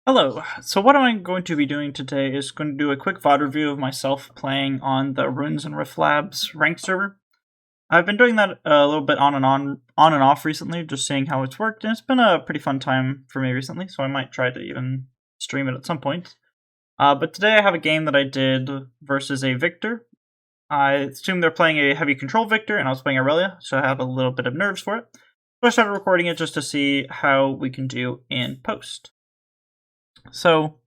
Hello. So what I'm going to be doing today is going to do a quick VOD review of myself playing on the Runes and Rift Labs ranked server. I've been doing that a little bit on and off recently, just seeing how it's worked, and it's been a pretty fun time for me recently, so I might try to even stream it at some point. But today I have a game that I did versus a Victor. I assume they're playing a heavy control Victor, and I was playing Irelia, so I had a little bit of nerves for it. So I started recording it just to see how we can do in post. So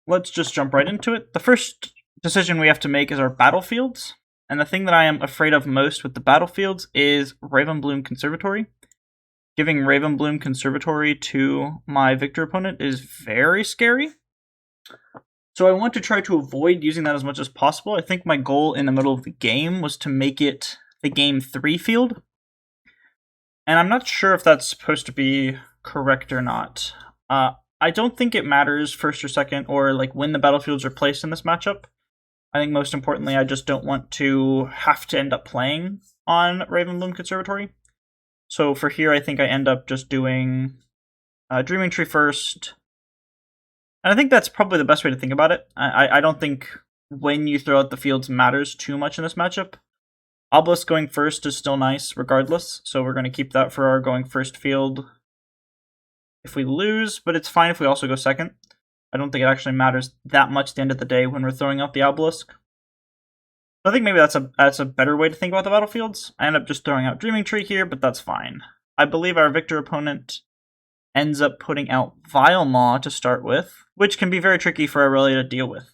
let's just jump right into it. The first decision we have to make is our battlefields. And the thing that I am afraid of most with the battlefields is Ravenbloom Conservatory. Giving Ravenbloom Conservatory to my Victor opponent is very scary. So I want to try to avoid using that as much as possible. I think my goal in the middle of the game was to make it the game 3 field. And I'm not sure if that's supposed to be correct or not. I don't think it matters first or second or like when the battlefields are placed in this matchup. I think most importantly, I just don't want to have to end up playing on Ravenbloom Conservatory. So for here, I think I end up just doing Dreaming Tree first. And I think that's probably the best way to think about it. I don't think when you throw out the fields matters too much in this matchup. Obelisk going first is still nice regardless, so we're going to keep that for our going first field if we lose, but it's fine if we also go second. I don't think it actually matters that much at the end of the day when we're throwing out the obelisk. So I think maybe that's a better way to think about the battlefields. I end up just throwing out Dreaming Tree here, but that's fine. I believe our Victor opponent ends up putting out Vile Maw to start with, which can be very tricky for Irelia to deal with.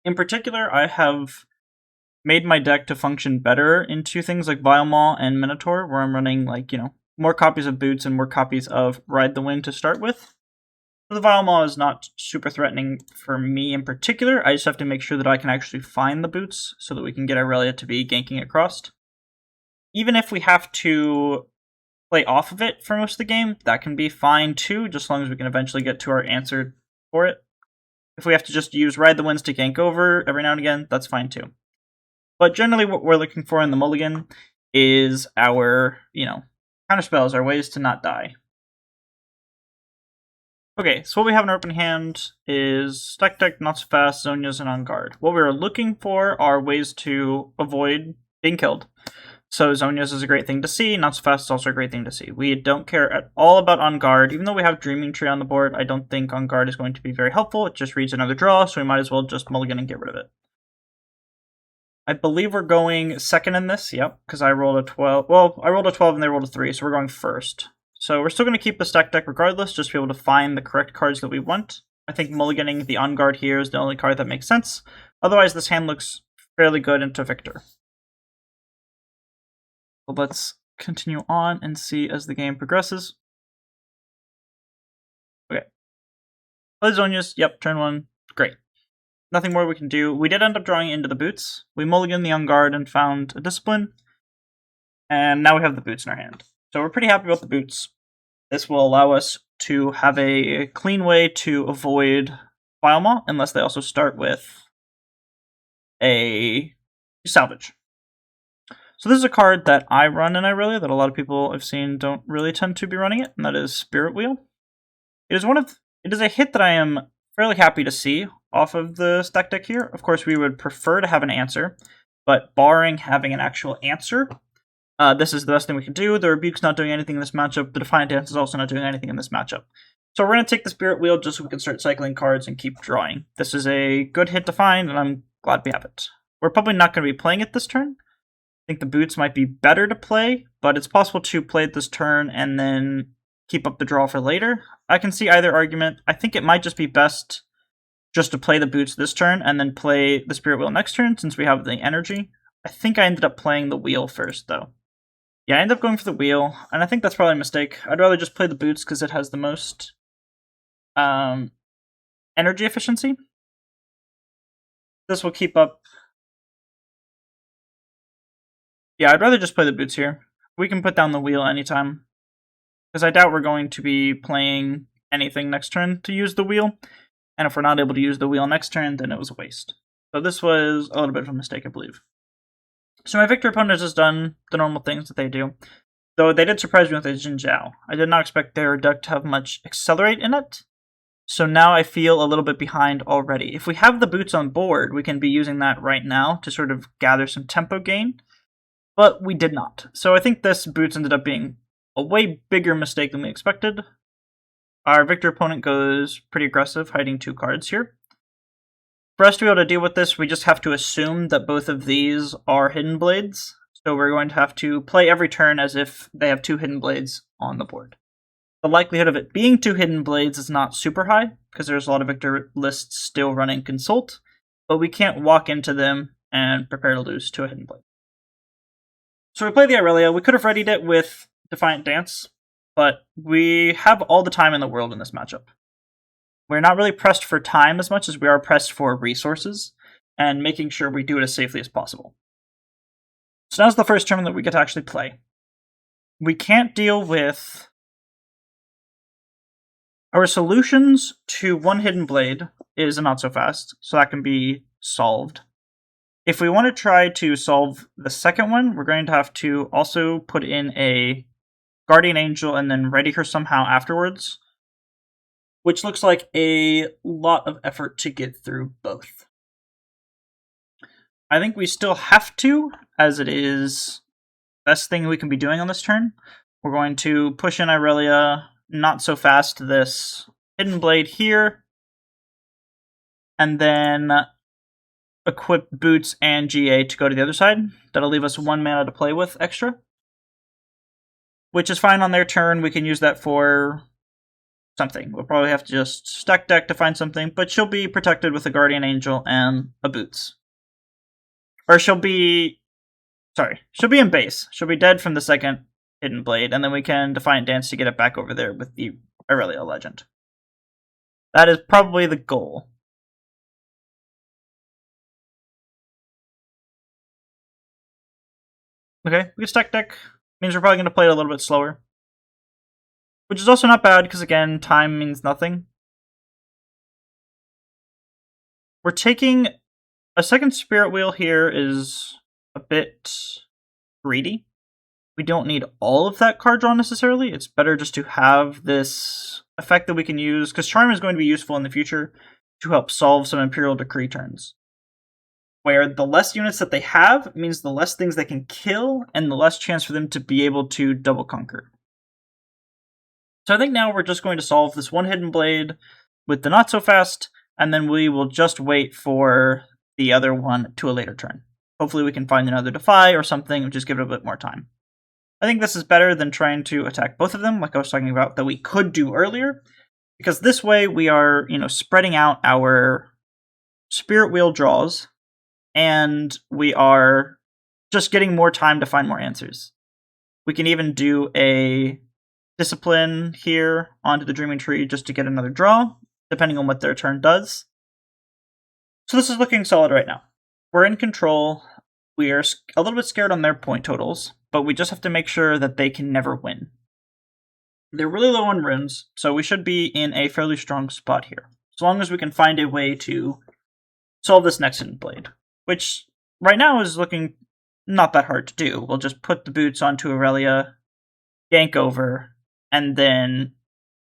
In particular, I have made my deck to function better into things like Vile Maw and Minotaur, where I'm running, like, more copies of Boots and more copies of Ride the Wind to start with. So the Vile Maw is not super threatening for me in particular. I just have to make sure that I can actually find the Boots so that we can get Irelia to be ganking across. Even if we have to play off of it for most of the game, that can be fine too, just as long as we can eventually get to our answer for it. If we have to just use Ride the Winds to gank over every now and again, that's fine too. But generally what we're looking for in the Mulligan is our, counter spells, our ways to not die. Okay, so what we have in our open hand is Stack Deck, Not So Fast, Zonias, and On Guard. What we're looking for are ways to avoid being killed. So Zonias is a great thing to see, Not So Fast is also a great thing to see. We don't care at all about On Guard. Even though we have Dreaming Tree on the board, I don't think On Guard is going to be very helpful. It just reads another draw, so we might as well just mulligan and get rid of it. I believe we're going second in this, yep, because I rolled a 12. Well, I rolled a 12 and they rolled a 3, so we're going first. So we're still going to keep the stack deck regardless, just to be able to find the correct cards that we want. I think mulliganing the On Guard here is the only card that makes sense. Otherwise, this hand looks fairly good into Victor. So let's continue on and see as the game progresses. Okay. Play Zonias, yep, turn 1, great. Nothing more we can do. We did end up drawing into the Boots. We mulliganed the On Guard and found a Discipline. And now we have the Boots in our hand. So we're pretty happy about the Boots. This will allow us to have a clean way to avoid Vile Maw, unless they also start with a Salvage. So this is a card that I run in Irelia that a lot of people I've seen don't really tend to be running it, and that is Spirit Wheel. It is a hit that I am fairly happy to see off of the stack deck here. Of course, we would prefer to have an answer, but barring having an actual answer, this is the best thing we can do. The Rebuke's not doing anything in this matchup. The Defiant Dance is also not doing anything in this matchup. So we're going to take the Spirit Wheel just so we can start cycling cards and keep drawing. This is a good hit to find, and I'm glad we have it. We're probably not going to be playing it this turn. I think the Boots might be better to play, but it's possible to play it this turn and then keep up the draw for later. I can see either argument. I think it might just be best just to play the Boots this turn and then play the Spirit Wheel next turn since we have the energy. I think I ended up playing the Wheel first, though. Yeah, I ended up going for the Wheel, and I think that's probably a mistake. I'd rather just play the Boots because it has the most energy efficiency. This will keep up. Yeah, I'd rather just play the Boots here. We can put down the Wheel anytime, because I doubt we're going to be playing anything next turn to use the Wheel. And if we're not able to use the Wheel next turn, then it was a waste. So this was a little bit of a mistake, I believe. So my Victor opponent has done the normal things that they do. Though they did surprise me with a Jin Zhao. I did not expect their deck to have much Accelerate in it. So now I feel a little bit behind already. If we have the boots on board, we can be using that right now to sort of gather some tempo gain, but we did not. So I think this boots ended up being a way bigger mistake than we expected. Our victor opponent goes pretty aggressive, hiding 2 cards here. For us to be able to deal with this, we just have to assume that both of these are Hidden Blades. So we're going to have to play every turn as if they have 2 Hidden Blades on the board. The likelihood of it being 2 Hidden Blades is not super high, because there's a lot of victor lists still running Consult, but we can't walk into them and prepare to lose to a Hidden Blade. So we play the Irelia. We could have readied it with Defiant Dance, but we have all the time in the world in this matchup. We're not really pressed for time as much as we are pressed for resources, and making sure we do it as safely as possible. So now's the first turn that we get to actually play. We can't deal with... Our solutions to 1 Hidden Blade is a Not So Fast, so that can be solved. If we want to try to solve the second one, we're going to have to also put in a Guardian Angel and then ready her somehow afterwards, which looks like a lot of effort to get through both. I think we still have to, as it is the best thing we can be doing on this turn. We're going to push in Irelia Not So Fast this Hidden Blade here, and then equip Boots and GA to go to the other side. That'll leave us 1 mana to play with extra, which is fine on their turn. We can use that for something. We'll probably have to just stack deck to find something, but she'll be protected with a Guardian Angel and a Boots. Or she'll be in base. She'll be dead from the second Hidden Blade, and then we can Defiant Dance to get it back over there with the Irelia Legend. That is probably the goal. Okay, we can stack deck. Means we're probably going to play it a little bit slower. Which is also not bad, because again, time means nothing. We're taking... A second Spirit Wheel here is a bit greedy. We don't need all of that card draw necessarily. It's better just to have this effect that we can use, because Charm is going to be useful in the future to help solve some Imperial Decree turns. Where the less units that they have means the less things they can kill, and the less chance for them to be able to double conquer. So I think now we're just going to solve this 1 Hidden Blade with the Not So Fast, and then we will just wait for the other one to a later turn. Hopefully we can find another Defy or something and just give it a bit more time. I think this is better than trying to attack both of them, like I was talking about, that we could do earlier, because this way we are, spreading out our Spirit Wheel draws, and we are just getting more time to find more answers. We can even do a Discipline here onto the Dreaming Tree just to get another draw, depending on what their turn does. So this is looking solid right now. We're in control. We are a little bit scared on their point totals, but we just have to make sure that they can never win. They're really low on runes, so we should be in a fairly strong spot here. As long as we can find a way to solve this next Hidden Blade, which right now is looking not that hard to do. We'll just put the Boots onto Irelia, gank over, and then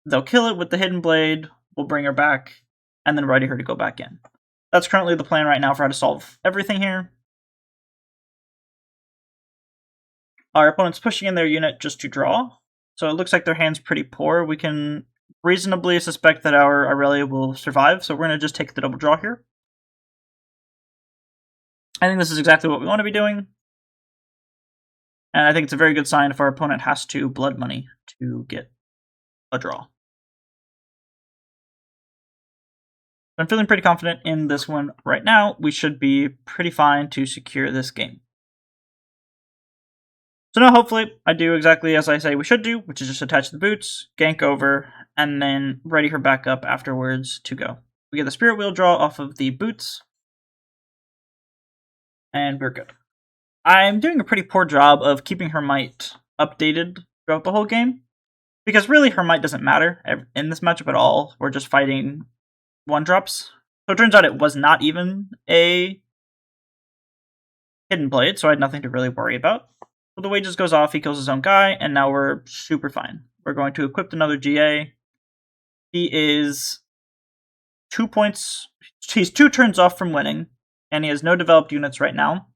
they'll kill it with the Hidden Blade, we'll bring her back, and then ready her to go back in. That's currently the plan right now for how to solve everything here. Our opponent's pushing in their unit just to draw, so it looks like their hand's pretty poor. We can reasonably suspect that our Irelia will survive, so we're going to just take the double draw here. I think this is exactly what we want to be doing. And I think it's a very good sign if our opponent has to blood money to get a draw. I'm feeling pretty confident in this one right now. We should be pretty fine to secure this game. So now hopefully I do exactly as I say we should do, which is just attach the Boots, gank over, and then ready her back up afterwards to go. We get the Spirit Wheel draw off of the Boots, and we're good. I'm doing a pretty poor job of keeping her might updated throughout the whole game, because really her might doesn't matter in this matchup at all. We're just fighting 1-drops. So it turns out it was not even a Hidden Blade, so I had nothing to really worry about. So the Wages goes off, he kills his own guy, and now we're super fine. We're going to equip another GA. He is 2 points. He's 2 turns off from winning, and he has no developed units right now.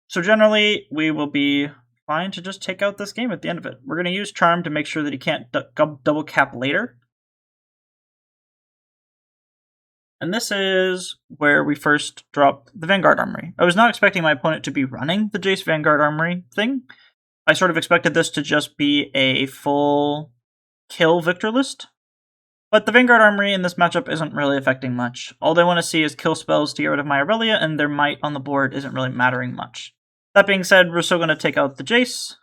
So generally, we will be fine to just take out this game at the end of it. We're going to use Charm to make sure that he can't double cap later. And this is where we first drop the Vanguard Armory. I was not expecting my opponent to be running the Jace Vanguard Armory thing. I sort of expected this to just be a full kill victor list. But the Vanguard Armory in this matchup isn't really affecting much. All they want to see is kill spells to get rid of my Irelia, and their might on the board isn't really mattering much. That being said, we're still going to take out the Jace,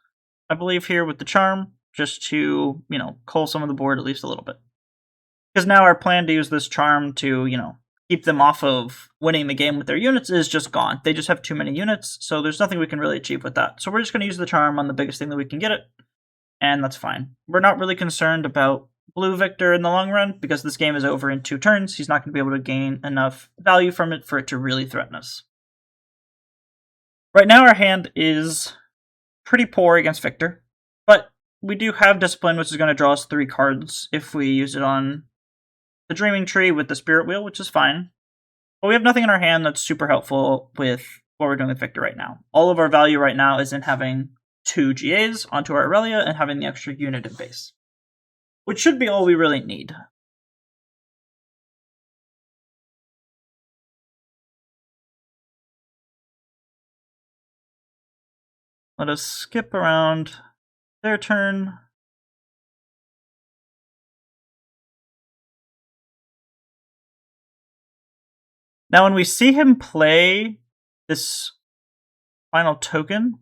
I believe, here with the Charm, just to, cull some of the board at least a little bit. Because now our plan to use this Charm to, keep them off of winning the game with their units is just gone. They just have too many units, so there's nothing we can really achieve with that. So we're just going to use the Charm on the biggest thing that we can get it, and that's fine. We're not really concerned about Blue Victor in the long run, because this game is over in 2 turns. He's not going to be able to gain enough value from it for it to really threaten us. Right now our hand is pretty poor against Victor, but we do have Discipline, which is going to draw us 3 cards if we use it on the Dreaming Tree with the Spirit Wheel, which is fine. But we have nothing in our hand that's super helpful with what we're doing with Victor right now. All of our value right now is in having 2 GAs onto our Irelia and having the extra unit in base, which should be all we really need. Let us skip around their turn. Now when we see him play this final token,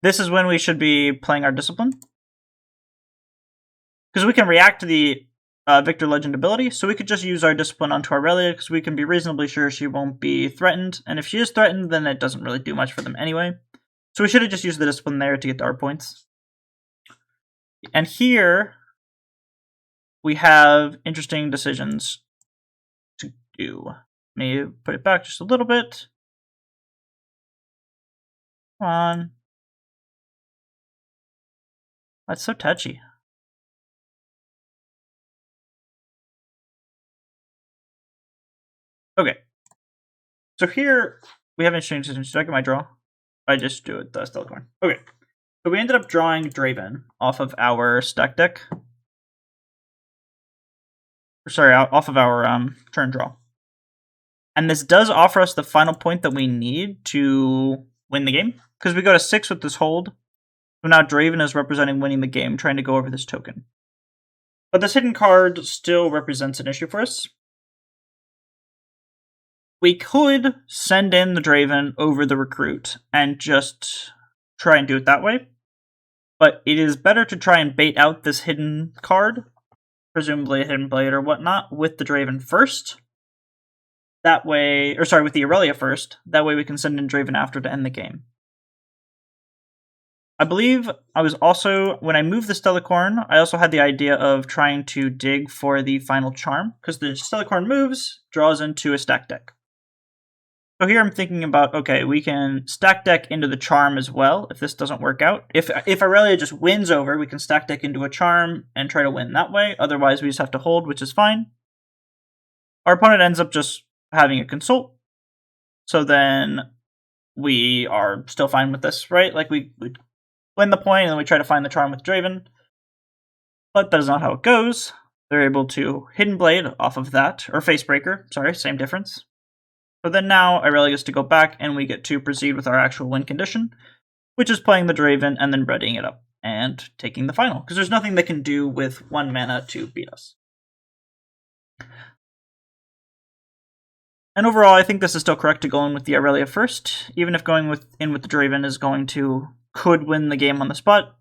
this is when we should be playing our Discipline. Because we can react to the Victor Legend ability, so we could just use our Discipline onto Irelia, because we can be reasonably sure she won't be threatened, and if she is threatened, then it doesn't really do much for them anyway. So we should have just used the Discipline there to get our points. And here, we have interesting decisions to do. Let me put it back just a little bit. Come on. That's so touchy. Okay. So here, we have interesting decisions. Should I get my draw? I just do it, the Stellarcorn. Okay. So we ended up drawing Draven off of our stack deck. Sorry, off of our turn draw. And this does offer us the final point that we need to win the game, because we go to 6 with this hold. So now Draven is representing winning the game, trying to go over this token. But this hidden card still represents an issue for us. We could send in the Draven over the Recruit and just try and do it that way. But it is better to try and bait out this hidden card, presumably a Hidden Blade or whatnot, with the Draven first. That way, with the Irelia first. That way we can send in Draven after to end the game. I believe I was also, when I moved the Stellarcorn, I also had the idea of trying to dig for the final Charm, because the Stellarcorn moves, draws into a stack deck. So here I'm thinking about, okay, we can stack deck into the Charm as well, if this doesn't work out. If Irelia just wins over, we can stack deck into a Charm and try to win that way. Otherwise, we just have to hold, which is fine. Our opponent ends up just having a Consult. So then we are still fine with this, right? Like, we win the point, and then we try to find the Charm with Draven. But that is not how it goes. They're able to Hidden Blade off of that, or Facebreaker, sorry, same difference. So then now Irelia gets to go back, and we get to proceed with our actual win condition, which is playing the Draven and then readying it up and taking the final, because there's nothing they can do with 1 mana to beat us. And overall, I think this is still correct to go in with the Irelia first, even if going in with the Draven is could win the game on the spot.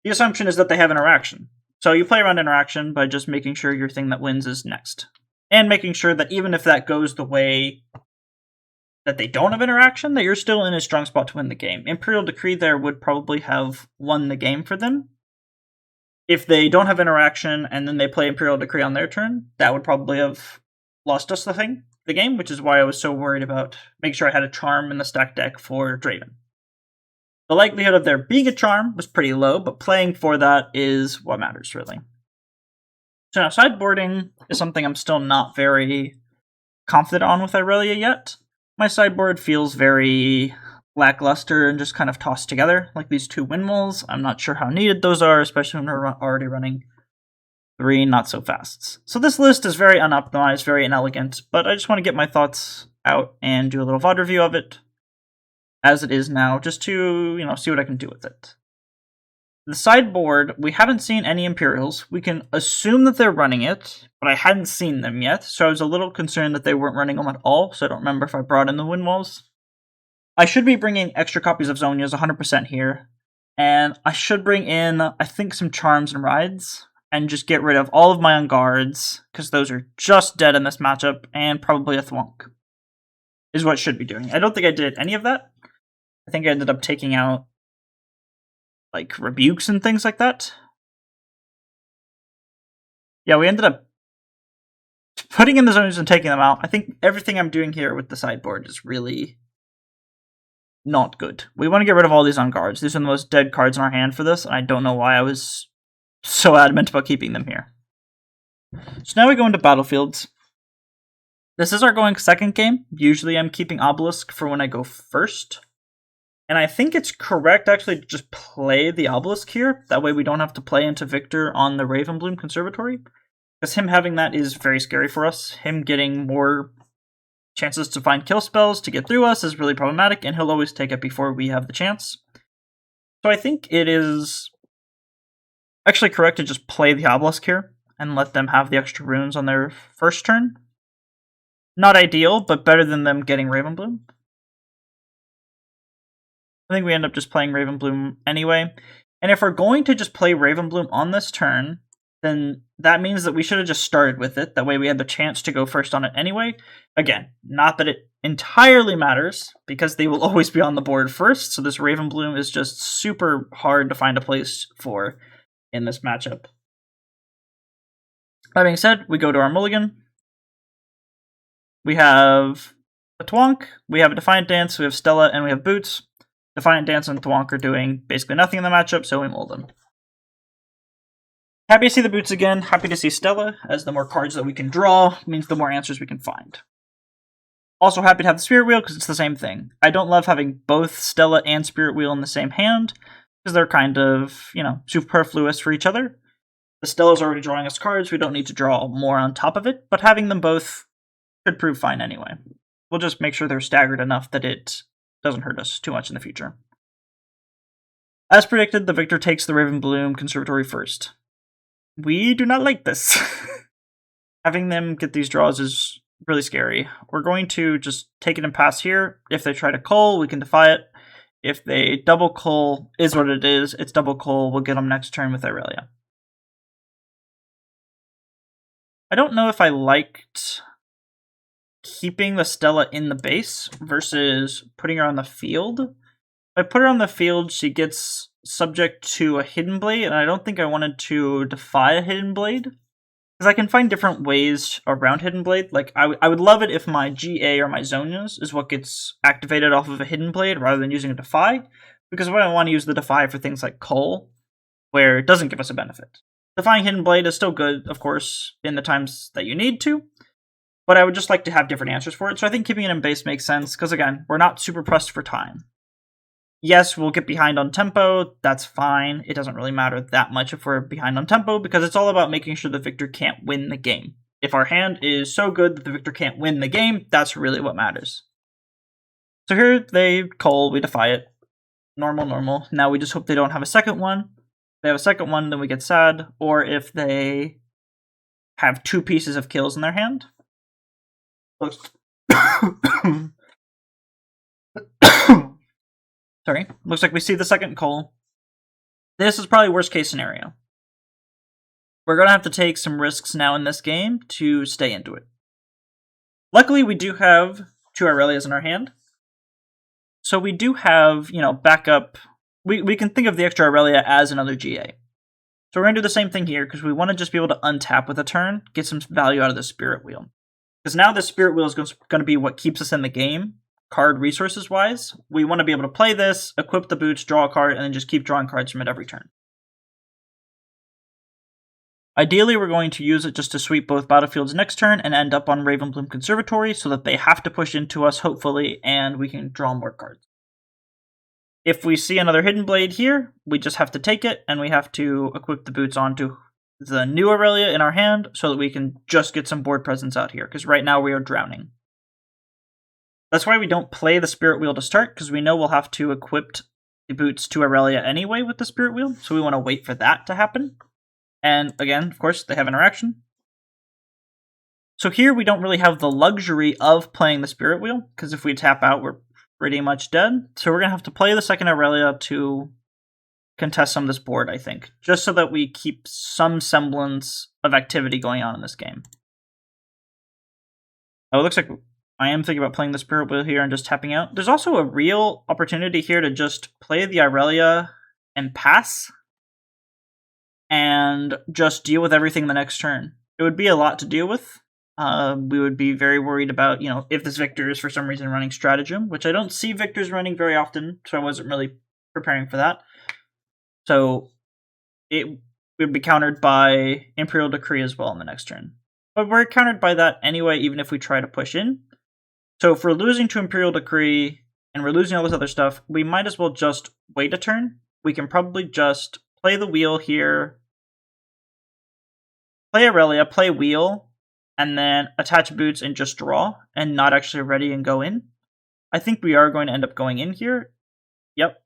The assumption is that they have interaction. So you play around interaction by just making sure your thing that wins is next. And making sure that even if that goes the way that they don't have interaction, that you're still in a strong spot to win the game. Imperial Decree there would probably have won the game for them. If they don't have interaction and then they play Imperial Decree on their turn, that would probably have lost us the game, which is why I was so worried about making sure I had a Charm in the stack deck for Draven. The likelihood of there being a Charm was pretty low, but playing for that is what matters, really. So now sideboarding is something I'm still not very confident on with Irelia yet. My sideboard feels very lackluster and just kind of tossed together, like these 2 windmills. I'm not sure how needed those are, especially when we're already running 3 not so fasts. So this list is very unoptimized, very inelegant, but I just want to get my thoughts out and do a little VOD review of it as it is now, just to, see what I can do with it. The sideboard, we haven't seen any Imperials. We can assume that they're running it, but I hadn't seen them yet, so I was a little concerned that they weren't running them at all, so I don't remember if I brought in the windmills. I should be bringing extra copies of Zonia's 100% here, and I should bring in, I think, some Charms and Rides, and just get rid of all of my on guards, because those are just dead in this matchup, and probably a Thwonk is what I should be doing. I don't think I did any of that. I think I ended up taking out like rebukes and things like that. Yeah, we ended up putting in the zones and taking them out. I think everything I'm doing here with the sideboard is really not good. We want to get rid of all these on guards. These are the most dead cards in our hand for this, and I don't know why I was so adamant about keeping them here. So now we go into battlefields. This is our going second game. Usually I'm keeping Obelisk for when I go first. And I think it's correct actually to just play the Obelisk here. That way we don't have to play into Victor on the Ravenbloom Conservatory. Because him having that is very scary for us. Him getting more chances to find kill spells to get through us is really problematic, and he'll always take it before we have the chance. So I think it is actually correct to just play the Obelisk here and let them have the extra runes on their first turn. Not ideal, but better than them getting Ravenbloom. I think we end up just playing Ravenbloom anyway. And if we're going to just play Ravenbloom on this turn, then that means that we should have just started with it. That way we had the chance to go first on it anyway. Again, not that it entirely matters, because they will always be on the board first, so this Ravenbloom is just super hard to find a place for in this matchup. That being said, we go to our Mulligan. We have a Thwonk, we have a Defiant Dance, we have Stella, and we have Boots. Defiant Dance and Thwonk are doing basically nothing in the matchup, so we mull them. Happy to see the Boots again, happy to see Stella, as the more cards that we can draw means the more answers we can find. Also happy to have the Spirit Wheel, because it's the same thing. I don't love having both Stella and Spirit Wheel in the same hand, because they're kind of, superfluous for each other. The Stella's already drawing us cards, we don't need to draw more on top of it, but having them both could prove fine anyway. We'll just make sure they're staggered enough that it doesn't hurt us too much in the future. As predicted, the Victor takes the Ravenbloom Conservatory first. We do not like this. Having them get these draws is really scary. We're going to just take it and pass here. If they try to cull, we can defy it. If they double cull, is what it is. It's double cull. We'll get them next turn with Irelia. I don't know if I liked keeping the Stella in the base versus putting her on the field. If I put her on the field, she gets subject to a Hidden Blade, and I don't think I wanted to defy a Hidden Blade. Because I can find different ways around Hidden Blade. Like, I would love it if my GA or my Zonias is what gets activated off of a Hidden Blade rather than using a Defy. Because I don't want to use the Defy for things like Cull, where it doesn't give us a benefit. Defying Hidden Blade is still good, of course, in the times that you need to. But I would just like to have different answers for it, so I think keeping it in base makes sense, because again, we're not super pressed for time. Yes, we'll get behind on tempo, that's fine. It doesn't really matter that much if we're behind on tempo, because it's all about making sure the Victor can't win the game. If our hand is so good that the Victor can't win the game, that's really what matters. So here, they cull, we defy it. Normal. Now we just hope they don't have a second one. If they have a second one, then we get sad, or if they have 2 pieces of kills in their hand. Sorry. Looks like we see the second cull. This is probably worst case scenario. We're going to have to take some risks now in this game to stay into it. Luckily, we do have 2 Irelias in our hand. So we do have, backup. We can think of the extra Irelia as another GA. So we're going to do the same thing here, because we want to just be able to untap with a turn, get some value out of the Spirit Wheel. Because now the Spirit Wheel is going to be what keeps us in the game, card resources wise. We want to be able to play this, equip the Boots, draw a card, and then just keep drawing cards from it every turn. Ideally, we're going to use it just to sweep both battlefields next turn and end up on Ravenbloom Conservatory so that they have to push into us, hopefully, and we can draw more cards. If we see another Hidden Blade here, we just have to take it, and we have to equip the boots onto the new Irelia in our hand so that we can just get some board presence out here, because right now we are drowning. That's why we don't play the Spirit Wheel to start, because we know we'll have to equip the boots to Irelia anyway with the Spirit Wheel, so we want to wait for that to happen. And again, of course, they have interaction. So here we don't really have the luxury of playing the Spirit Wheel, because if we tap out, we're pretty much dead. So we're going to have to play the second Irelia to contest some of this board, I think, just so that we keep some semblance of activity going on in this game. Oh, it looks like I am thinking about playing the Spirit Wheel here and just tapping out. There's also a real opportunity here to just play the Irelia and pass, and just deal with everything the next turn. It would be a lot to deal with. We would be very worried about, if this Victor is for some reason running Stratagem, which I don't see Victors running very often, so I wasn't really preparing for that. So it would be countered by Imperial Decree as well in the next turn. But we're countered by that anyway, even if we try to push in. So if we're losing to Imperial Decree, and we're losing all this other stuff, we might as well just wait a turn. We can probably just play the wheel here, play Irelia, play wheel, and then attach boots and just draw, and not actually ready and go in. I think we are going to end up going in here. Yep.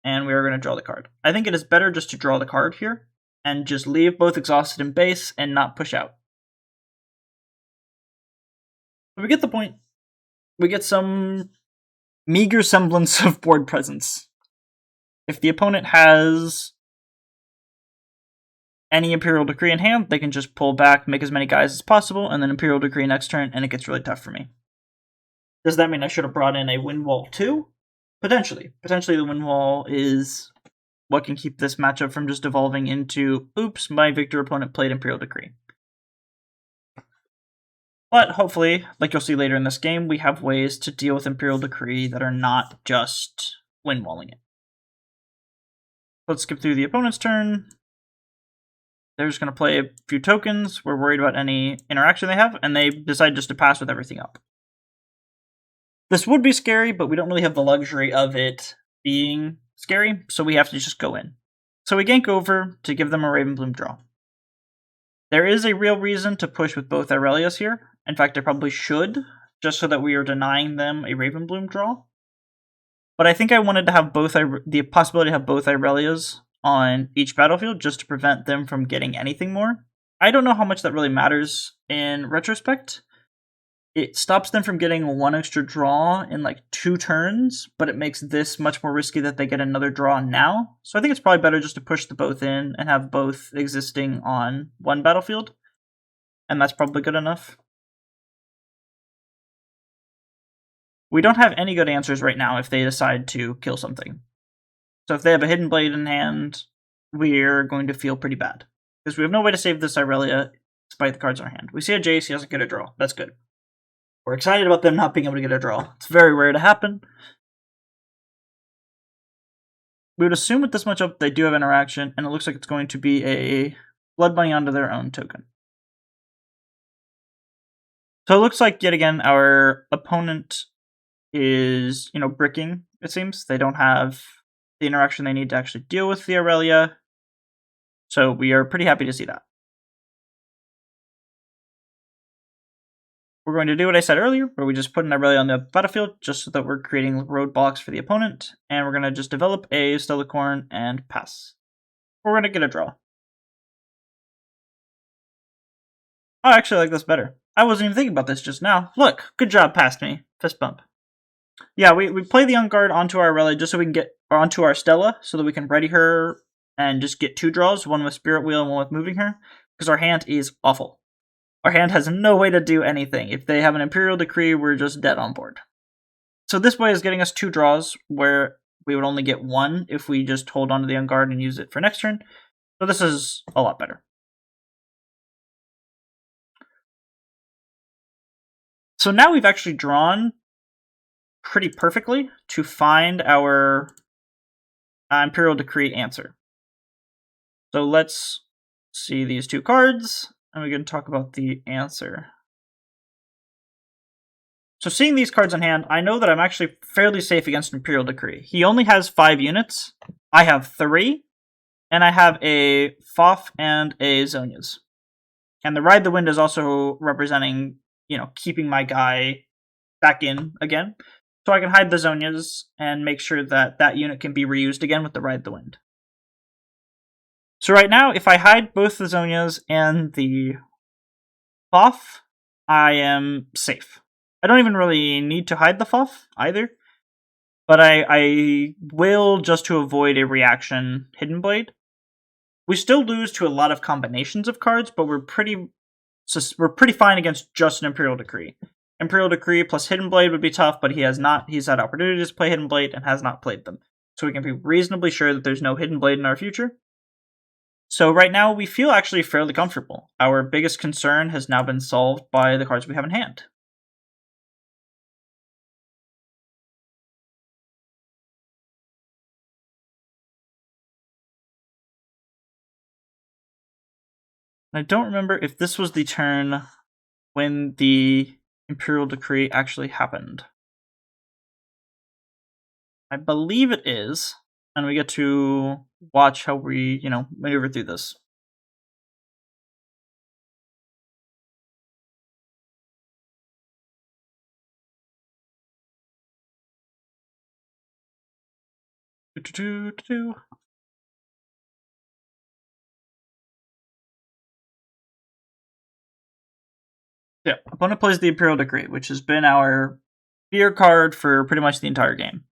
And we are going to draw the card. I think it is better just to draw the card here, and just leave both exhausted in base and not push out. But we get the point. We get some meager semblance of board presence. If the opponent has any Imperial Decree in hand, they can just pull back, make as many guys as possible, and then Imperial Decree next turn, and it gets really tough for me. Does that mean I should have brought in a Wind Wall too? Potentially. Potentially the Wind Wall is what can keep this matchup from just evolving into, oops, my Victor opponent played Imperial Decree. But hopefully, like you'll see later in this game, we have ways to deal with Imperial Decree that are not just Wind Walling it. Let's skip through the opponent's turn. They're just going to play a few tokens. We're worried about any interaction they have, and they decide just to pass with everything up. This would be scary, but we don't really have the luxury of it being scary, so we have to just go in. So we gank over to give them a Ravenbloom draw. There is a real reason to push with both Irelias here. In fact, I probably should, just so that we are denying them a Ravenbloom draw. But I think I wanted to have the possibility to have both Irelias on each battlefield just to prevent them from getting anything more. I don't know how much that really matters in retrospect. It stops them from getting one extra draw in like 2 turns, but it makes this much more risky that they get another draw now. So I think it's probably better just to push the both in and have both existing on one battlefield. And that's probably good enough. We don't have any good answers right now if they decide to kill something. So if they have a Hidden Blade in hand, we're going to feel pretty bad. Because we have no way to save this Irelia despite the cards in our hand. We see a Jace, he doesn't get a draw. That's good. We're excited about them not being able to get a draw. It's very rare to happen. We would assume with this matchup they do have interaction, and it looks like it's going to be a Blood Money onto their own token. So it looks like, yet again, our opponent is, bricking, it seems. They don't have the interaction they need to actually deal with the Irelia. So we are pretty happy to see that. We're going to do what I said earlier, where we just put an Irelia on the battlefield, just so that we're creating roadblocks for the opponent, and we're going to just develop a Stellacorn and pass. We're going to get a draw. Oh, I actually like this better. I wasn't even thinking about this just now. Look, good job, past me. Fist bump. Yeah, we play the On Guard onto our Irelia just so we can get onto our Stella, so that we can ready her and just get 2 draws, one with Spirit Wheel and one with moving her, because our hand is awful. Our hand has no way to do anything. If they have an Imperial Decree, we're just dead on board. So this way is getting us 2 draws, where we would only get 1 if we just hold on to the On Guard and use it for next turn. So this is a lot better. So now we've actually drawn pretty perfectly to find our Imperial Decree answer. So let's see these two cards, and we can talk about the answer. So seeing these cards in hand, I know that I'm actually fairly safe against Imperial Decree. He only has 5 units. I have 3, and I have a Foff and a Zonias. And the Ride the Wind is also representing, keeping my guy back in again. So I can hide the Zonias and make sure that that unit can be reused again with the Ride the Wind. So right now, if I hide both the Zonias and the Foff, I am safe. I don't even really need to hide the Foff either, but I will just to avoid a reaction Hidden Blade. We still lose to a lot of combinations of cards, but we're pretty fine against just an Imperial Decree. Imperial Decree plus Hidden Blade would be tough, but he's had opportunities to play Hidden Blade and has not played them. So we can be reasonably sure that there's no Hidden Blade in our future. So right now, we feel actually fairly comfortable. Our biggest concern has now been solved by the cards we have in hand. I don't remember if this was the turn when the Imperial Decree actually happened. I believe it is, and we get to watch how we, maneuver through this. Yeah, opponent plays the Imperial Decree, which has been our fear card for pretty much the entire game.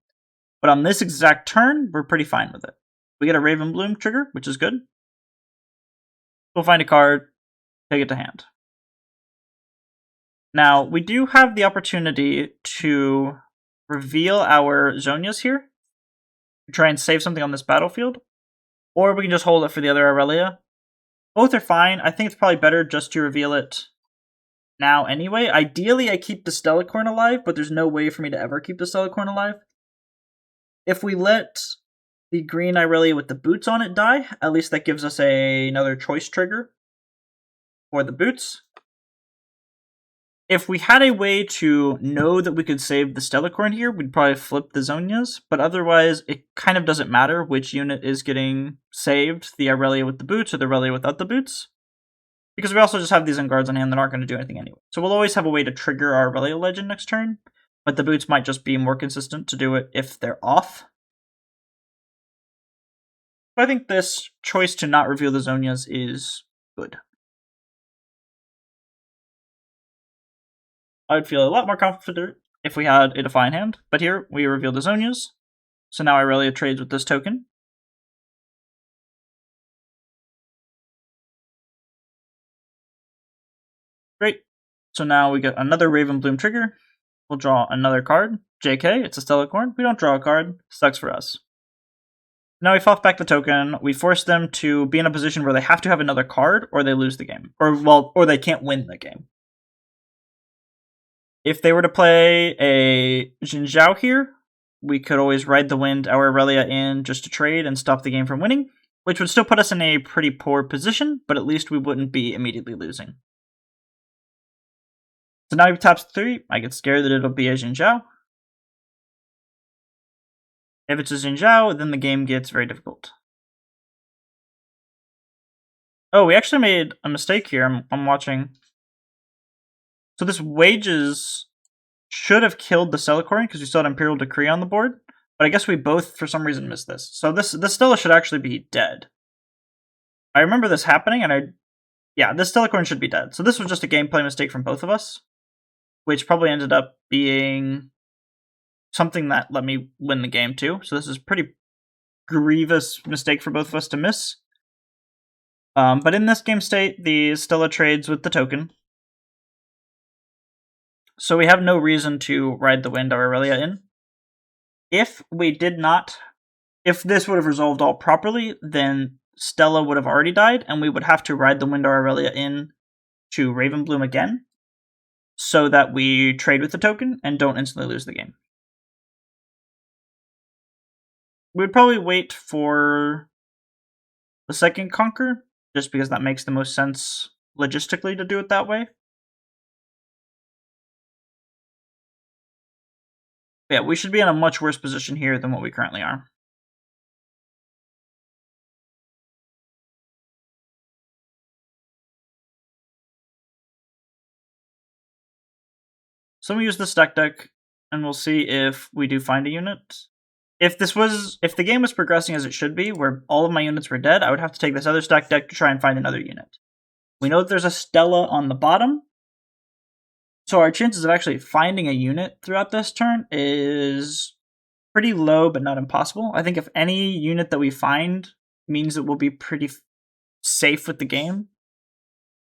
But on this exact turn, we're pretty fine with it. We get a Raven Bloom trigger, which is good. We'll find a card, take it to hand. Now, we do have the opportunity to reveal our Zonias here, try and save something on this battlefield, or we can just hold it for the other Irelia. Both are fine. I think it's probably better just to reveal it now anyway. Ideally, I keep the Stellacorn alive, but there's no way for me to ever keep the Stellacorn alive. If we let the green Irelia with the boots on it die, at least that gives us another choice trigger for the boots. If we had a way to know that we could save the Stellacorn here, we'd probably flip the Zonias, but otherwise it kind of doesn't matter which unit is getting saved, the Irelia with the boots or the Irelia without the boots. Because we also just have these guards on hand that aren't going to do anything anyway. So we'll always have a way to trigger our Irelia legend next turn, but the boots might just be more consistent to do it if they're off. I think this choice to not reveal the Zonias is good. I'd feel a lot more confident if we had a Define hand, but here we reveal the Zonias. So now Irelia trades with this token. Great. So now we get another Raven Bloom trigger. We'll draw another card. JK, it's a Stellacorn. We don't draw a card. Sucks for us. Now we fluff back the token. We force them to be in a position where they have to have another card or they lose the game. Or they can't win the game. If they were to play a Jin Zhao here, we could always ride the wind our Irelia in just to trade and stop the game from winning, which would still put us in a pretty poor position, but at least we wouldn't be immediately losing. So now he taps 3. I get scared that it'll be a Jin Zhao. If it's a Jin Zhao, then the game gets very difficult. Oh, we actually made a mistake here. I'm watching. So this Wages should have killed the Stellacorn because we still had Imperial Decree on the board. But I guess we both, for some reason, missed this. So this Stella should actually be dead. I remember this happening, and this Stellacorn should be dead. So this was just a gameplay mistake from both of us, which probably ended up being something that let me win the game too. So this is a pretty grievous mistake for both of us to miss. But in this game state, the Stella trades with the token. So we have no reason to ride the wind our Irelia in. If this would have resolved all properly, then Stella would have already died, and we would have to ride the wind our Irelia in to Raven Bloom again, so that we trade with the token and don't instantly lose the game. We'd probably wait for the second Conquer, just because that makes the most sense logistically to do it that way. Yeah, we should be in a much worse position here than what we currently are. So we use the stack deck, and we'll see if we do find a unit. If the game was progressing as it should be, where all of my units were dead, I would have to take this other stack deck to try and find another unit. We know that there's a Stella on the bottom, so our chances of actually finding a unit throughout this turn is pretty low, but not impossible. I think if any unit that we find means that we'll be pretty safe with the game,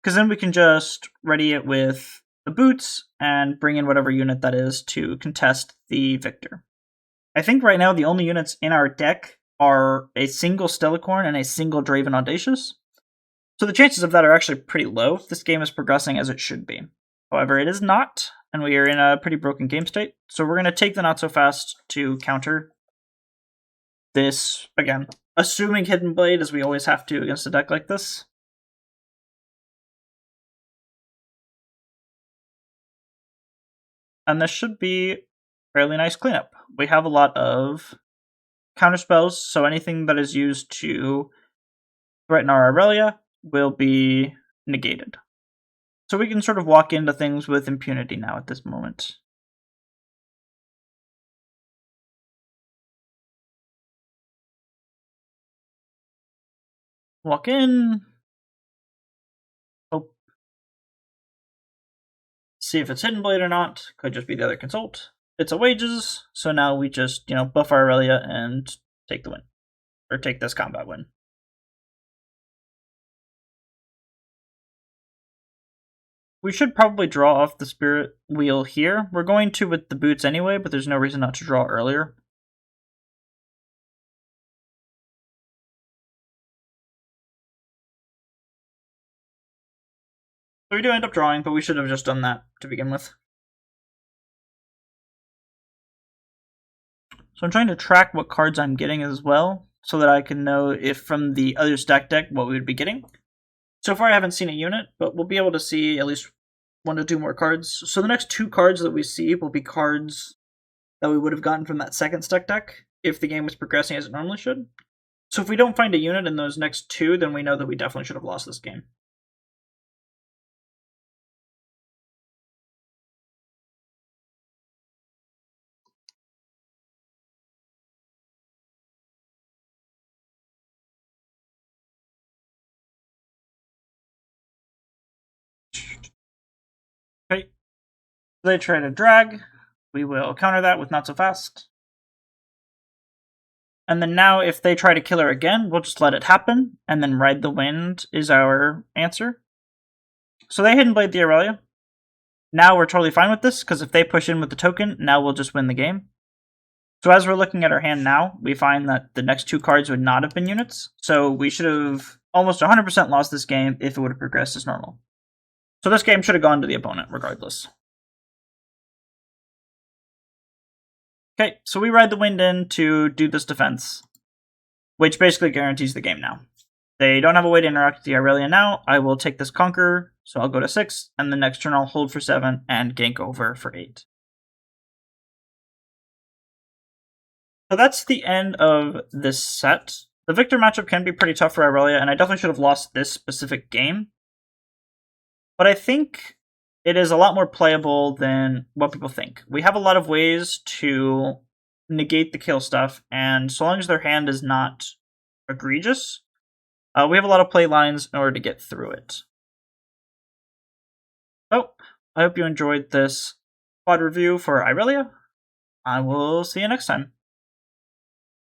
because then we can just ready it with the boots and bring in whatever unit that is to contest the victor. I think right now the only units in our deck are a single Stellacorn and a single Draven Audacious. So the chances of that are actually pretty low if this game is progressing as it should be. However, it is not, and we are in a pretty broken game state. So we're going to take the Not So Fast to counter this, again, assuming Hidden Blade, as we always have to against a deck like this. And this should be a fairly nice cleanup. We have a lot of counter spells, so anything that is used to threaten our Irelia will be negated. So we can sort of walk into things with impunity now at this moment. Walk in. Hope. See if it's Hidden Blade or not. Could just be the other Consult. It's a Wages, so now we just, buff our Irelia and take the win. Or take this combat win. We should probably draw off the Spirit Wheel here. We're going to with the boots anyway, but there's no reason not to draw earlier. So we do end up drawing, but we should have just done that to begin with. So I'm trying to track what cards I'm getting as well, so that I can know if from the other stack deck what we would be getting. So far I haven't seen a unit, but we'll be able to see at least 1 to 2 more cards. So the next 2 cards that we see will be cards that we would have gotten from that second stack deck if the game was progressing as it normally should. So if we don't find a unit in those next 2, then we know that we definitely should have lost this game. Okay. They try to drag. We will counter that with Not So Fast. And then now if they try to kill her again, we'll just let it happen, and then Ride the Wind is our answer. So they Hidden Blade the Irelia. Now we're totally fine with this, because if they push in with the token, now we'll just win the game. So as we're looking at our hand now, we find that the next 2 cards would not have been units, so we should have almost 100% lost this game if it would have progressed as normal. So this game should have gone to the opponent regardless. Okay, so we Ride the Wind in to do this defense, which basically guarantees the game now. They don't have a way to interact with the Irelia now. I will take this Conqueror, so I'll go to 6, and the next turn I'll hold for 7 and gank over for 8. So that's the end of this set. The Victor matchup can be pretty tough for Irelia, and I definitely should have lost this specific game. But I think it is a lot more playable than what people think. We have a lot of ways to negate the kill stuff, and so long as their hand is not egregious, we have a lot of play lines in order to get through it. So, I hope you enjoyed this quad review for Irelia. I will see you next time.